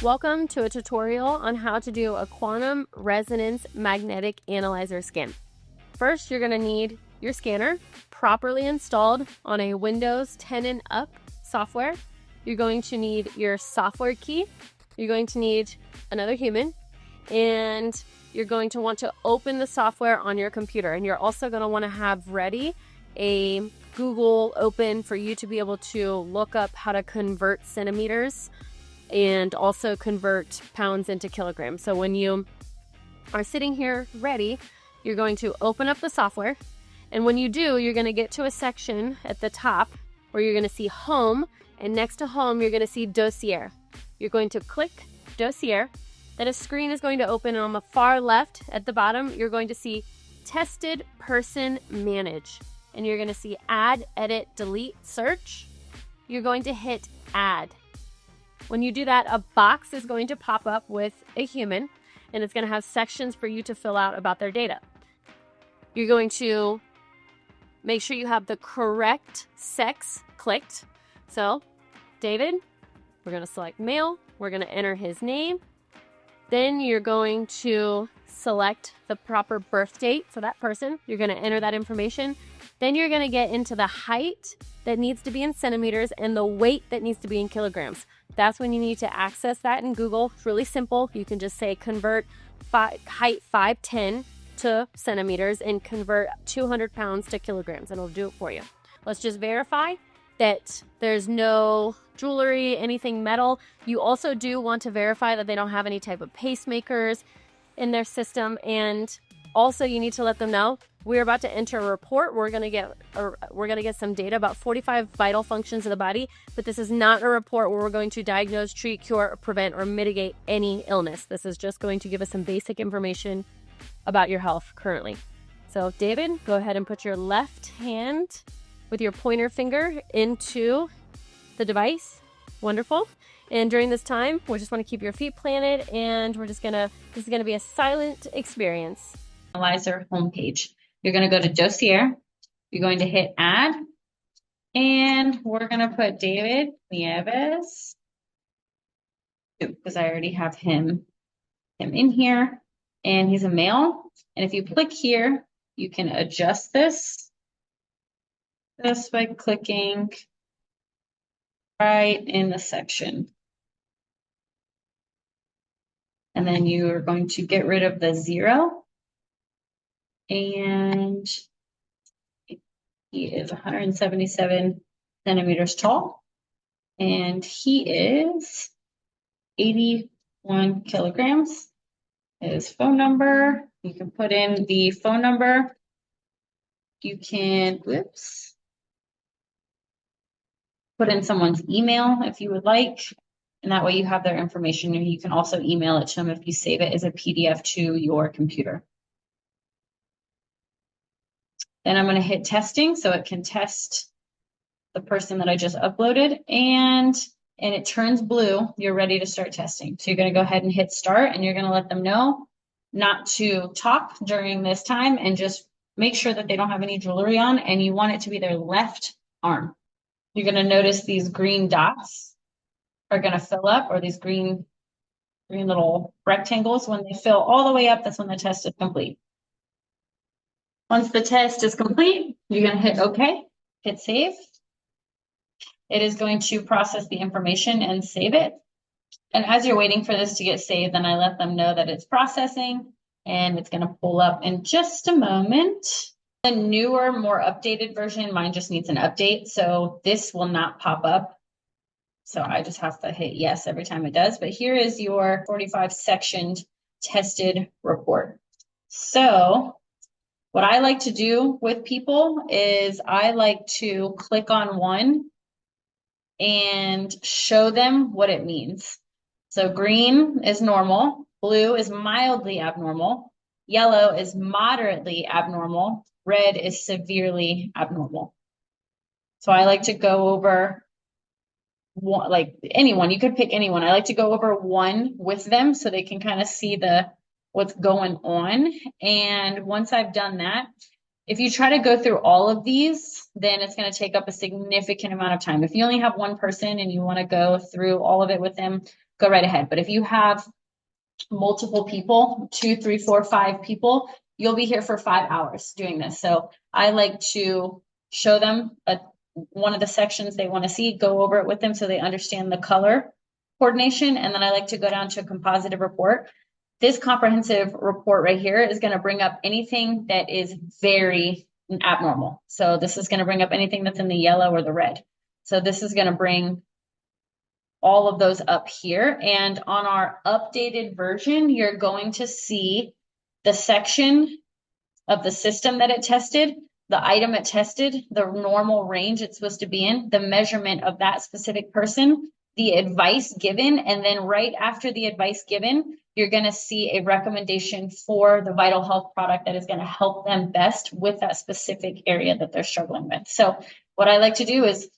Welcome to a tutorial on how to do a quantum resonance magnetic analyzer scan. First, you're going to need your scanner properly installed on a Windows 10 and up software. You're going to need your software key. You're going to need another human, and you're going to want to open the software on your computer. And you're also going to want to have ready a Google open for you to be able to look up how to convert centimeters and also convert pounds into kilograms. So when you are sitting here ready, you're going to open up the software. And when you do, you're going to get to a section at the top where you're going to see Home. And next to Home, you're going to see Dossier. You're going to click Dossier. Then a screen is going to open. And on the far left at the bottom, you're going to see Tested Person Manage. And you're going to see Add, Edit, Delete, Search. You're going to hit Add. When you do that, a box is going to pop up with a human, and it's going to have sections for you to fill out about their data. You're going to make sure you have the correct sex clicked. So, David, we're going to select male. We're going to enter his name. Then you're going to select the proper birth date for that person. You're going to enter that information. Then you're going to get into the height that needs to be in centimeters and the weight that needs to be in kilograms. That's when you need to access that in Google. It's really simple. You can just say convert height 5'10" to centimeters and convert 200 pounds to kilograms, and it'll do it for you. Let's just verify that there's no jewelry, anything metal. You also do want to verify that they don't have any type of pacemakers in their system, and also you need to let them know we're about to enter a report. We're going to get some data about 45 vital functions of the body, but this is not a report where we're going to diagnose, treat, cure, prevent, or mitigate any illness. This is just going to give us some basic information about your health currently. So David, go ahead and put your left hand with your pointer finger into the device. Wonderful. And during this time, we just want to keep your feet planted, and this is going to be a silent experience. Analyzer homepage. You're going to go to Dossier. You're going to hit Add, and we're going to put David Nieves, because I already have him in here, and he's a male. And if you click here, you can adjust this by clicking right in the section. And then you are going to get rid of the 0. And he is 177 centimeters tall, and he is 81 kilograms. His phone number, you can put in the phone number. You can, put in someone's email if you would like, and that way you have their information, and you can also email it to them if you save it as a PDF to your computer. Then I'm going to hit testing so it can test the person that I just uploaded, and it turns blue. You're ready to start testing. So you're going to go ahead and hit start, and you're going to let them know not to talk during this time, and just make sure that they don't have any jewelry on, and you want it to be their left arm. You're going to notice these green dots are going to fill up, or these green little rectangles. When they fill all the way up, that's when the test is complete. Once the test is complete, you're going to hit OK, hit save. It is going to process the information and save it. And as you're waiting for this to get saved, then I let them know that it's processing, and it's going to pull up in just a moment. The newer, more updated version, mine just needs an update, so this will not pop up. So I just have to hit yes every time it does. But here is your 45-sectioned tested report. So what I like to do with people is I like to click on one and show them what it means. So green is normal, blue is mildly abnormal, yellow is moderately abnormal, red is severely abnormal. So I like to go over one, like anyone, you could pick anyone. I like to go over one with them so they can kind of see what's going on. And once I've done that, if you try to go through all of these, then it's going to take up a significant amount of time. If you only have one person and you want to go through all of it with them, go right ahead. But if you have multiple people, 2, 3, 4, 5 people, you'll be here for 5 hours doing this. So I like to show them one of the sections they want to see, go over it with them so they understand the color coordination. And then I like to go down to a compositive report. This comprehensive report right here is going to bring up anything that is very abnormal. So this is going to bring up anything that's in the yellow or the red. So this is going to bring all of those up here. And on our updated version, you're going to see the section of the system that it tested, the item it tested, the normal range it's supposed to be in, the measurement of that specific person, the advice given, and then right after the advice given, you're going to see a recommendation for the Vital Health product that is going to help them best with that specific area that they're struggling with. So what I like to do is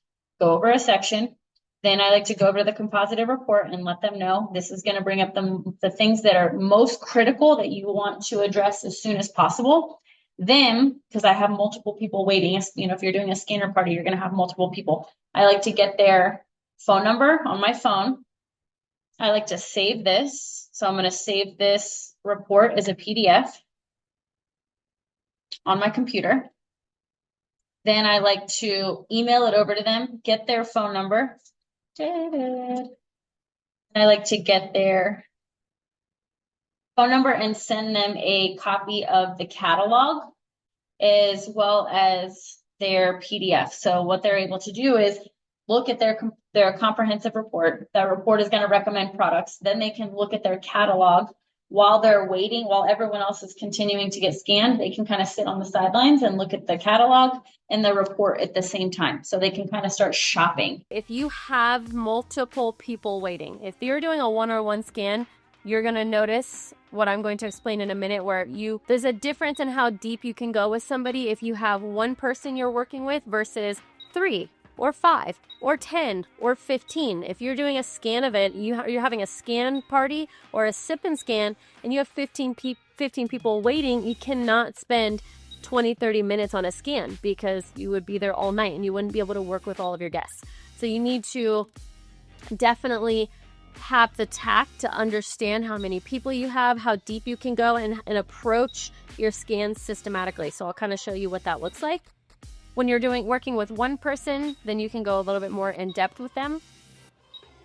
go over a section. Then I like to go over to the compositive report and let them know this is going to bring up the things that are most critical that you want to address as soon as possible. Then, because I have multiple people waiting, you know, if you're doing a scanner party, you're going to have multiple people. I like to get their phone number on my phone. I like to save this. So I'm going to save this report as a PDF on my computer. Then I like to email it over to them, get their phone number. David. I like to get their phone number and send them a copy of the catalog as well as their PDF. So what they're able to do is look at their comprehensive report. That report is going to recommend products. Then they can look at their catalog while they're waiting, while everyone else is continuing to get scanned. They can kind of sit on the sidelines and look at the catalog and the report at the same time. So they can kind of start shopping. If you have multiple people waiting, if you're doing a one-on-one scan, you're going to notice what I'm going to explain in a minute, where there's a difference in how deep you can go with somebody if you have one person you're working with versus 3 or 5 or 10 or 15. If you're doing a scan event, you're having a scan party or a sip and scan, and you have 15 people waiting, you cannot spend 20-30 minutes on a scan because you would be there all night and you wouldn't be able to work with all of your guests. So you need to definitely have the tact to understand how many people you have, how deep you can go, and approach your scans systematically. So I'll kind of show you what that looks like. When you're working with one person, then you can go a little bit more in depth with them.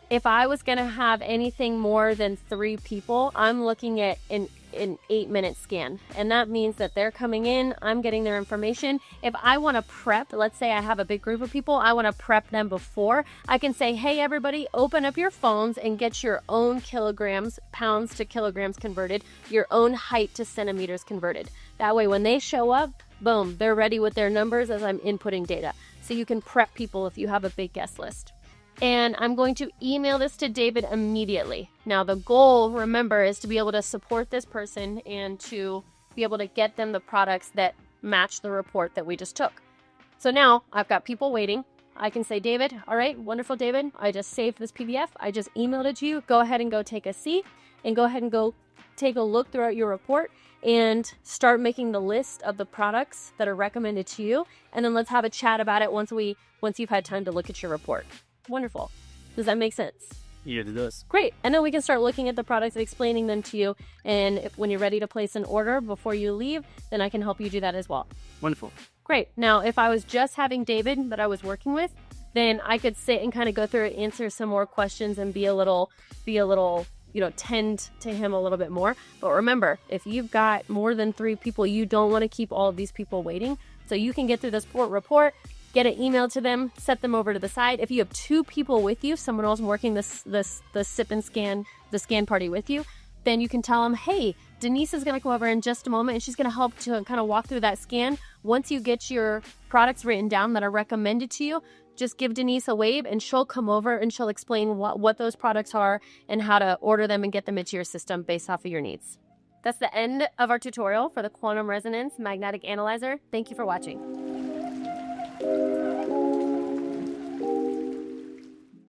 If I was going to have anything more than 3 people, I'm looking at an 8-minute scan. And that means that they're coming in, I'm getting their information. If I want to prep, let's say I have a big group of people, I want to prep them before, I can say, hey, everybody, open up your phones and get your own kilograms, pounds to kilograms converted, your own height to centimeters converted. That way, when they show up, boom, they're ready with their numbers as I'm inputting data. So you can prep people if you have a big guest list. And I'm going to email this to David immediately. Now, the goal, remember, is to be able to support this person and to be able to get them the products that match the report that we just took. So now I've got people waiting. I can say, David, all right, wonderful, David. I just saved this PDF. I just emailed it to you. Go ahead and go take a seat and go ahead and go take a look throughout your report and start making the list of the products that are recommended to you. And then let's have a chat about it once you've had time to look at your report. Wonderful. Does that make sense? Yeah, it does. Great. And then we can start looking at the products and explaining them to you. And when you're ready to place an order before you leave, then I can help you do that as well. Wonderful. Great. Now, if I was just having David that I was working with, then I could sit and kind of go through and answer some more questions and be a little, tend to him a little bit more. But remember, if you've got more than 3 people, you don't want to keep all of these people waiting. So you can get through this report, get an email to them, set them over to the side. If you have 2 people with you, someone else working the sip and scan, the scan party with you, then you can tell them, hey, Denise is going to come over in just a moment and she's going to help to kind of walk through that scan. Once you get your products written down that are recommended to you, just give Denise a wave and she'll come over and she'll explain what those products are and how to order them and get them into your system based off of your needs. That's the end of our tutorial for the Quantum Resonance Magnetic Analyzer. Thank you for watching.